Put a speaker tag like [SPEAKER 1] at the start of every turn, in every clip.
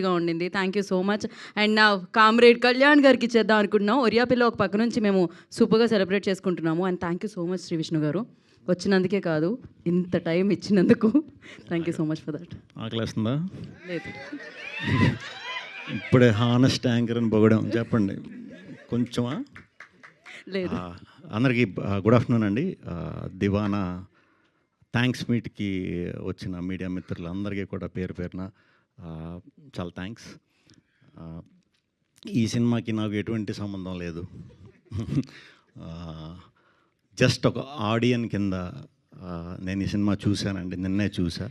[SPEAKER 1] గా ఉండింది. Thank you so much. And నా కామ్రేడ్ కళ్యాణ్ గారికి ఇచ్చేద్దాం అనుకుంటున్నాం. ఒరియాపిల్ల ఒక పక్క నుంచి మేము సూపర్‌గా సెలబ్రేట్ చేసుకుంటున్నాము. And thank you so much Shri Vishnu గారు. వచ్చినందుకే కాదు, ఇంత టైం ఇచ్చినందుకు thank you so much for that.
[SPEAKER 2] ఆకలేస్తుందా?
[SPEAKER 1] లేదు.
[SPEAKER 2] ఇప్పుడే హానెస్ట్ యాంకర్ అని పొగడాం. చెప్పండి కొంచెమా?
[SPEAKER 1] లేదు.
[SPEAKER 2] అందరికీ గుడ్ ఆఫ్టర్నూన్ అండి. దివానా థ్యాంక్స్ మీట్కి వచ్చిన మీడియా మిత్రులందరికీ కూడా పేరు పేరున చాలా థ్యాంక్స్. ఈ సినిమాకి నాకు ఎటువంటి సంబంధం లేదు. జస్ట్ ఒక ఆడియన్ కింద నేను ఈ సినిమా చూశానండి, నిన్నే చూసా.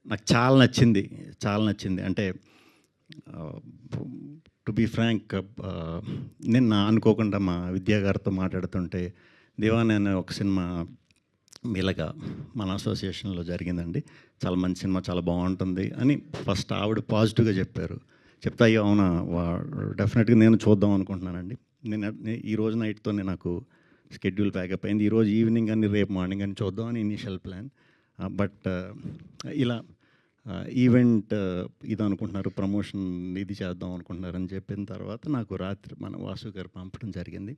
[SPEAKER 2] నాకు చాలా నచ్చింది. అంటే టు బీ ఫ్రాంక్, నిన్న అనుకోకుండా మా విద్యా గారితో మాట్లాడుతుంటే దివాన్ అనే ఒక సినిమా మీలాగా మన అసోసియేషన్లో జరిగిందండి, చాలా మంచి సినిమా, చాలా బాగుంటుంది అని ఫస్ట్ ఆవిడ పాజిటివ్గా చెప్పారు. చెప్తా అయ్యో అవునా, డెఫినెట్గా నేను చూద్దాం అనుకుంటున్నానండి. నేను ఈరోజు నైట్తోనే నాకు షెడ్యూల్ ప్యాకప్ అయింది. ఈరోజు ఈవినింగ్ అని రేపు మార్నింగ్ అని చూద్దాం అని ఇనీషియల్ ప్లాన్. బట్ ఇలా ఈవెంట్ ఇది అనుకుంటున్నారు, ప్రమోషన్ ఇది చేద్దాం అనుకుంటున్నారు అని చెప్పిన తర్వాత నాకు రాత్రి మన వాసు గారు పంపడం జరిగింది.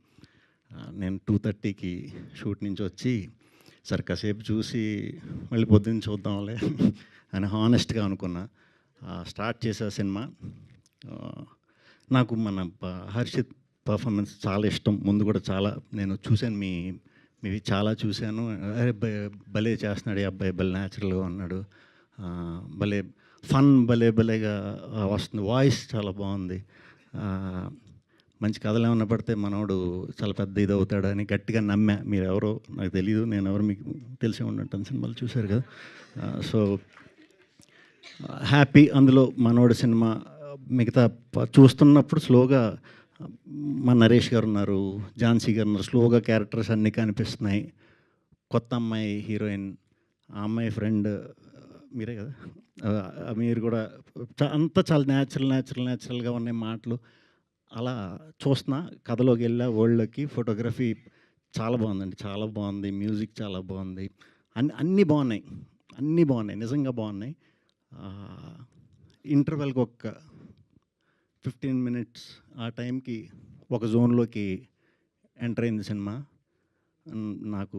[SPEAKER 2] నేను 2:30కి షూట్ నుంచి వచ్చి సరే కాసేపు చూసి మళ్ళీ పొద్దున్న చూద్దాంలే అని హానెస్ట్గా అనుకున్నా. స్టార్ట్ చేసే సినిమా. నాకు మన హర్షిత్ పర్ఫార్మెన్స్ చాలా ఇష్టం. ముందు కూడా చాలా నేను చూశాను, మీవి చాలా చూశాను. అరే భలే చేస్తున్నాడు ఈ అబ్బాయి, భలే న్యాచురల్గా ఉన్నాడు, భలే ఫన్ భలేగా వస్తుంది, వాయిస్ చాలా బాగుంది, మంచి కథలు ఏమన్నా పడితే మనోడు చాలా పెద్ద ఇది అవుతాడని గట్టిగా నమ్మా. మీరు ఎవరో నాకు తెలియదు, నేను ఎవరు మీకు తెలిసే ఉంటుంటాను, సినిమాలు చూశారు కదా. So happy. అందులో మనోడు సినిమా మిగతా చూస్తున్నప్పుడు స్లోగా మా నరేష్ గారు ఉన్నారు, ఝాన్సీ గారు ఉన్నారు, స్లోగా క్యారెక్టర్స్ అన్నీ కనిపిస్తున్నాయి. కొత్త అమ్మాయి హీరోయిన్, ఆ అమ్మాయి ఫ్రెండ్ మీరే కదా, మీరు కూడా అంతా చాలా న్యాచురల్గా ఉన్నాయి మాటలు. అలా చూస్తున్నా, కథలోకి వెళ్ళా, వరల్డ్లోకి. ఫోటోగ్రఫీ చాలా బాగుందండి, చాలా బాగుంది, మ్యూజిక్ చాలా బాగుంది, అన్నీ బాగున్నాయి, నిజంగా బాగున్నాయి. ఇంటర్వెల్కి ఒక 15 minutes ఆ టైంకి ఒక జోన్లోకి ఎంటర్ అయింది సినిమా. నాకు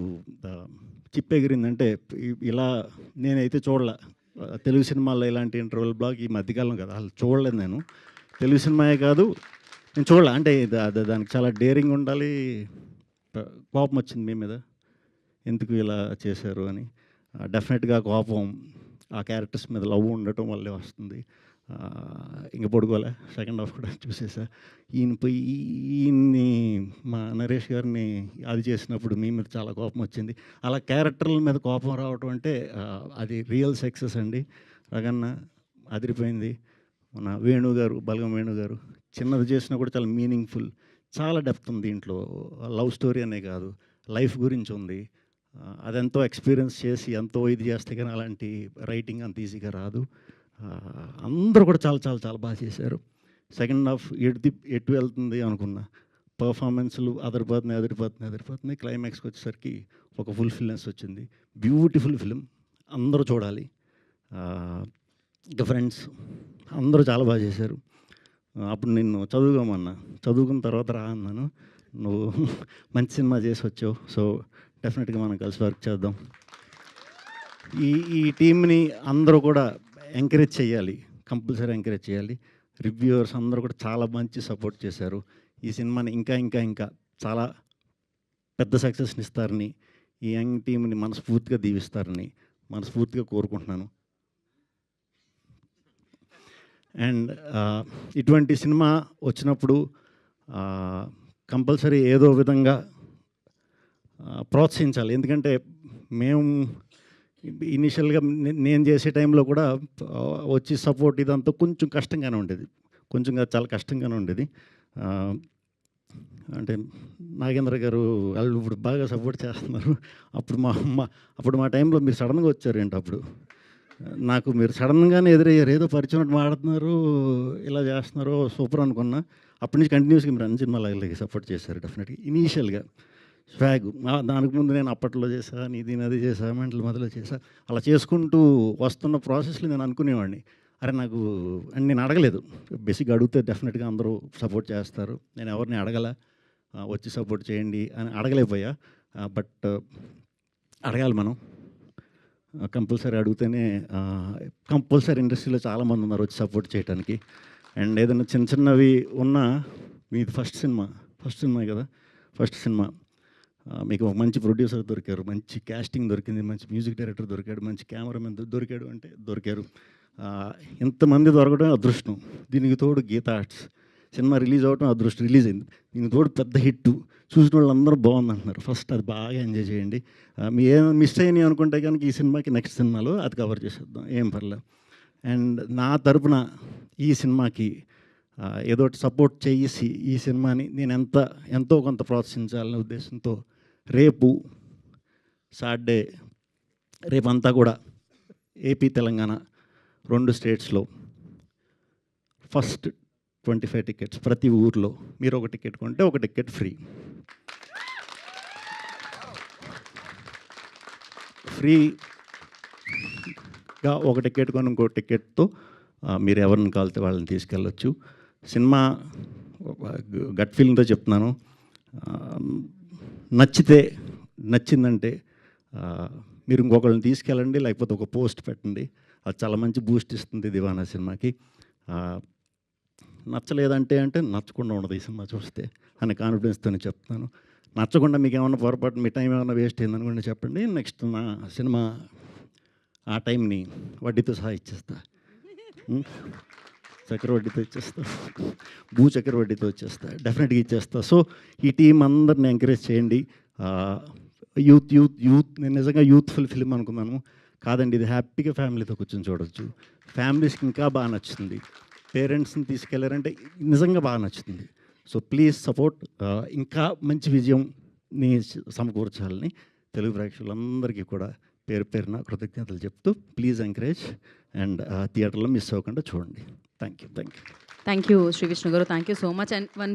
[SPEAKER 2] చిప్ ఎగిరిందంటే ఇలా నేనైతే చూడలే తెలుగు సినిమాల్లో ఇలాంటి ఇంటర్వెల్ బ్లాక్ ఈ మధ్యకాలం కదా, అసలు చూడలేదు నేను. తెలుగు సినిమాయే కాదు నేను చూడలే. అంటే దానికి చాలా డేరింగ్ ఉండాలి. కోపం వచ్చింది మీ మీద, ఎందుకు ఇలా చేశారు అని. డెఫినెట్గా కోపం ఆ క్యారెక్టర్స్ మీద లవ్ ఉండటం వల్లే వస్తుంది. ఇంక పడుకోలే, సెకండ్ హాఫ్ కూడా చూసేసా. ఈయన్ని మా నరేష్ గారిని అది చేసినప్పుడు మీ మీద చాలా కోపం వచ్చింది. అలా క్యారెక్టర్ల మీద కోపం రావటం అంటే అది రియల్ సక్సెస్ అండి. రగన్న అదిరిపోయింది. మన వేణు గారు, బలగం వేణు గారు చిన్నది చేసినా కూడా చాలా మీనింగ్ఫుల్, చాలా డెప్త్ ఉంది దీంట్లో. లవ్ స్టోరీ అనే కాదు, లైఫ్ గురించి ఉంది. అదెంతో ఎక్స్పీరియన్స్ చేసి ఎంతో ఇది చేస్తే కానీ అలాంటి రైటింగ్ అంత ఈజీగా రాదు. అందరూ కూడా చాలా బాగా చేశారు. సెకండ్ హాఫ్ ఎటు వెళ్తుంది అనుకున్నా, పర్ఫార్మెన్స్లు అదిరిపోతున్నాయి. క్లైమాక్స్కి వచ్చేసరికి ఒక ఫుల్ఫిల్నెస్ వచ్చింది. బ్యూటిఫుల్ ఫిలిం, అందరూ చూడాలి. ఇంకా ఫ్రెండ్స్ అందరూ చాలా బాగా చేశారు. అప్పుడు నిన్ను చదువుకోమన్నా, చదువుకున్న తర్వాత రా అన్నాను, నువ్వు మంచి సినిమా చేసి వచ్చావు. సో డెఫినెట్గా మనం కలిసి వర్క్ చేద్దాం. ఈ టీంని అందరూ కూడా ఎంకరేజ్ చేయాలి, కంపల్సరీ ఎంకరేజ్ చేయాలి. రివ్యూవర్స్ అందరూ కూడా చాలా మంచి సపోర్ట్ చేశారు. ఈ సినిమాని ఇంకా చాలా పెద్ద సక్సెస్ని ఇస్తారని, ఈ యంగ్ టీంని మనస్ఫూర్తిగా దీవిస్తారని మనస్ఫూర్తిగా కోరుకుంటున్నాను. అండ్ ఇటువంటి సినిమా వచ్చినప్పుడు కంపల్సరీ ఏదో విధంగా ప్రోత్సహించాలి. ఎందుకంటే మేము ఇనిషియల్గా నేను చేసే టైంలో కూడా వచ్చి సపోర్ట్ ఇదంతా కొంచెం కష్టంగానే ఉండేది, చాలా కష్టంగానే ఉండేది. అంటే నాగేంద్ర గారు వాళ్ళు ఇప్పుడు బాగా సపోర్ట్ చేస్తున్నారు. అప్పుడు మా టైంలో మీరు సడన్గా వచ్చారు ఏంటి, అప్పుడు నాకు మీరు సడన్గానే ఎదురయ్యారు, ఏదో పరిచయం మాడుతున్నారు, ఇలా చేస్తున్నారు, సూపర్ అనుకున్నా. అప్పటి నుంచి కంటిన్యూస్గా మీరు అన్ని సినిమాలకి సపోర్ట్ చేశారు డెఫినెట్గా ఇనీషియల్గా. స్వాగ్. దానికి ముందు నేను అప్పట్లో చేశా, నీది నది చేశా, మెంటల్ మదిలో చేశా. అలా చేసుకుంటూ వస్తున్న ప్రాసెస్‌లో నేను అనుకునేవాడిని. అరే నాకు అని నేను అడగలేదు. బేసిక్‌గా అడిగితే డెఫినెట్‌గా అందరూ సపోర్ట్ చేస్తారు. నేను ఎవరిని అడగల. వచ్చి సపోర్ట్ చేయండి అని అడగలేకపోయా. బట్ అడగాలి మనం. కంపల్సరీ అడిగితేనే కంపల్సరీ ఇండస్ట్రీలో చాలామంది ఉన్నారు వచ్చి సపోర్ట్ చేయడానికి. అండ్ ఏదైనా చిన్న చిన్నవి ఉన్నా మీది ఫస్ట్ సినిమా కదా, ఫస్ట్ సినిమా. మీకు ఒక మంచి ప్రొడ్యూసర్ దొరికారు, మంచి క్యాస్టింగ్ దొరికింది, మంచి మ్యూజిక్ డైరెక్టర్ దొరికాడు, మంచి కెమెరామెన్ దొరికారు. ఇంతమంది దొరకడం అదృష్టం. దీనికి తోడు గీతా ఆర్ట్స్ సినిమా రిలీజ్ అవ్వడం అదృష్టం, రిలీజ్ అయింది. దీనికి తోడు పెద్ద హిట్. చూసిన వాళ్ళందరూ బాగుందంటున్నారు. ఫస్ట్ అది బాగా ఎంజాయ్ చేయండి. మీ ఏం మిస్ అయినాయి అనుకుంటే కనుక ఈ సినిమాకి నెక్స్ట్ సినిమాలో అది కవర్ చేసేద్దాం, ఏం పర్లేదు. అండ్ నా తరపున ఈ సినిమాకి ఏదో ఒకటి సపోర్ట్ చేసి ఈ సినిమాని నేను ఎంతో కొంత ప్రోత్సహించాలనే ఉద్దేశంతో రేపు సాటర్డే, రేపంతా కూడా ఏపీ, తెలంగాణ 2 స్టేట్స్లో ఫస్ట్ 25 టికెట్స్ ప్రతి ఊర్లో. మీరు ఒక టికెట్ కొంటే ఒక టికెట్ ఫ్రీగా ఒక టికెట్ కొని ఇంకో టికెట్తో మీరు ఎవరిని కాలితే వాళ్ళని తీసుకెళ్ళొచ్చు. సినిమా గట్ ఫీలింగ్తో చెప్తున్నాను. నచ్చిందంటే మీరు ఇంకొకళ్ళని తీసుకెళ్ళండి, లేకపోతే ఒక పోస్ట్ పెట్టండి. అది చాలా మంచి బూస్ట్ ఇస్తుంది దివానా సినిమాకి. నచ్చలేదంటే నచ్చకుండా ఉండదు ఈ సినిమా చూస్తే అనే కాన్ఫిడెన్స్తోనే చెప్తున్నాను. నచ్చకుండా మీకు ఏమన్నా పొరపాటు మీ టైం ఏమన్నా వేస్ట్ అయిందనుకుంటే చెప్పండి. నెక్స్ట్ నా సినిమా ఆ టైంని వడ్డీతో సహా ఇచ్చేస్తా, చక్రవడ్డీతో ఇచ్చేస్తా, చక్రవడ్డీతో ఇచ్చేస్తా, డెఫినెట్గా ఇచ్చేస్తా. సో ఈ టీం అందరిని ఎంకరేజ్ చేయండి. యూత్ నేను నిజంగా యూత్ఫుల్ ఫిలిం అనుకున్నాను, కాదండి ఇది హ్యాపీగా ఫ్యామిలీతో కూర్చొని చూడొచ్చు. ఫ్యామిలీస్కి ఇంకా బాగా నచ్చుతుంది. పేరెంట్స్ని తీసుకెళ్లారంటే నిజంగా బాగా నచ్చుతుంది. So please support. ఇంకా మంచి విజయంని సమకూర్చాలని తెలుగు ప్రేక్షకులందరికీ కూడా పేరు పేరున కృతజ్ఞతలు చెప్తూ ప్లీజ్ ఎంకరేజ్ అండ్ థియేటర్లో మిస్ అవ్వకుండా చూడండి. థ్యాంక్ యూ
[SPEAKER 1] శ్రీ విష్ణు గారు, thank you so much. And one